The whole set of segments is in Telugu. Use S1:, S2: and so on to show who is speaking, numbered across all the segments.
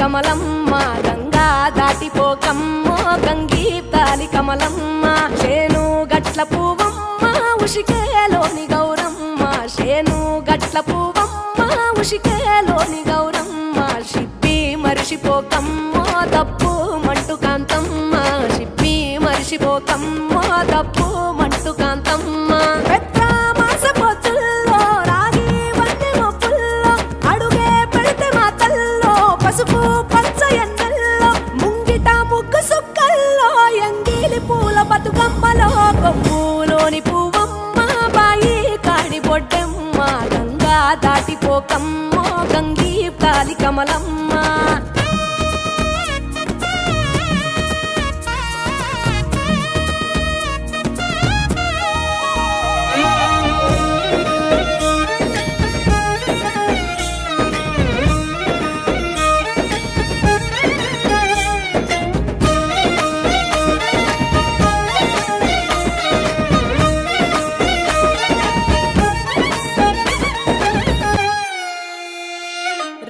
S1: కమలమ్మ గంగా దాటిపోకమ్మో గంగీ తాలి కమలమ్మ శేను గట్ల పువ్వమ్మ ఉషికేలోని గౌరమ్మ శేను గట్ల పువ్వమ్మ ఉషికేలోని గౌరమ్మ షిప్పి మరిషిపోకమ్మో దప్పు మంటు కాంతమ్మ షిప్పి మరిషిపోకమ్మో దప్పు మంటు కాంతమ్మ పసుపు పచ్చ ఎన్నెల్లో ముంగిట ముగ్గు సుక్కల్లో ఎంగిలి పూల బతుకమ్మలో కొమ్ములోని పువ్వమ్మ బాయి కాడి బొడ్డెమ్మ గంగా దాటిపోకమ్మో గంగీ తాలి కమలమ్మ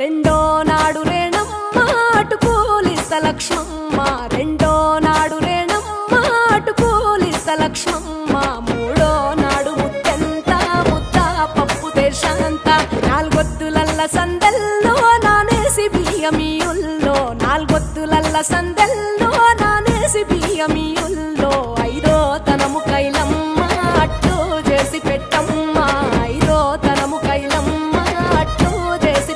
S1: రెండో నాడు రేణమ్మ అటుకూలిస్త లక్ష్మమ్మ రెండో నాడు రేణమ్మ అటుకూలిస్త లక్ష్మమ్మ మూడో నాడు ముత్తెంత ముద్ద పప్పు దేశంత నాలుగొత్తులల్ల సందెల్లో నానేసి బియ్యమియుల్లో నాలుగొత్తులల్ల సందెల్లో నానేసి బియ్యమియుల్లో ఐదో తనము కైలమ్మ అట్టు చేసి పెట్టమ్మ ఐదో తనము కైలమ్మ అట్టు చేసి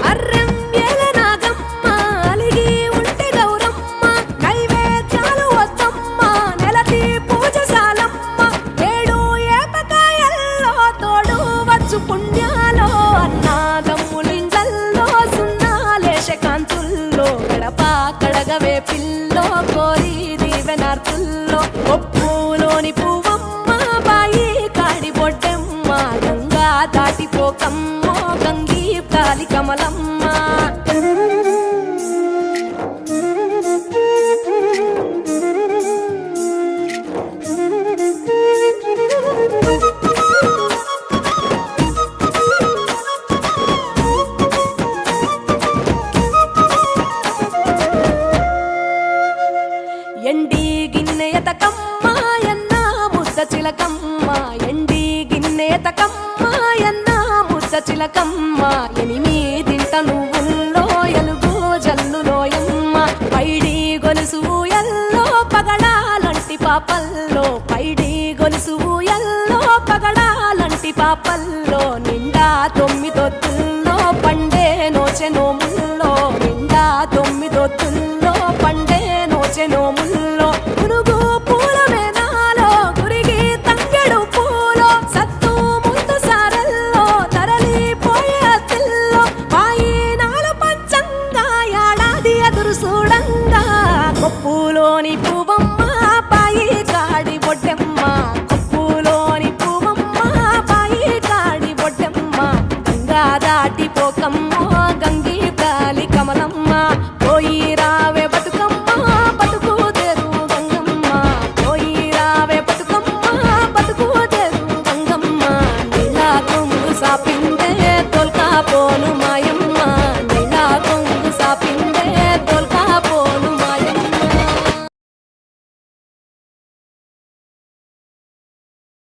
S1: అర్రం ఏల నాగమ్మ అలిగి ఉంటే గౌరమ్మ నైవేద్యాలు వద్దమ్మ నెలతి పూజశాలమ్మ ఏడు ఏపకాయల్లో తోడు వచ్చు పుణ్యాలో అన్నాదమ్ములింగల్లో సున్నాలేశ కాంతుల్లో గడప కడగవే పిల్లో కోరి దీవెనార్తుల్లో ఒప్పులోని పువ్వమ్మ బాయి కాడి బొడ్డెమ్మ గంగా దాటిపోకమ్మో గంగీ తాలి కమలమ్మ ఎండి గిన్నెయతకమ్మ ఎన్న ముద్ద చిలకమ్మ ఎండి గిన్నెయతకమ్మ ఎన్న ముద్ద చిలకమ్మ ఎనిమిదింట నువ్వుల్లో ఎలుగు జల్లులోయమ్మ పైడి గొలుసు ఎల్లో పగడాలంటి పాపల్లో పైడి గొలుసు ఎల్లో పగడాలంటి పాపల్లో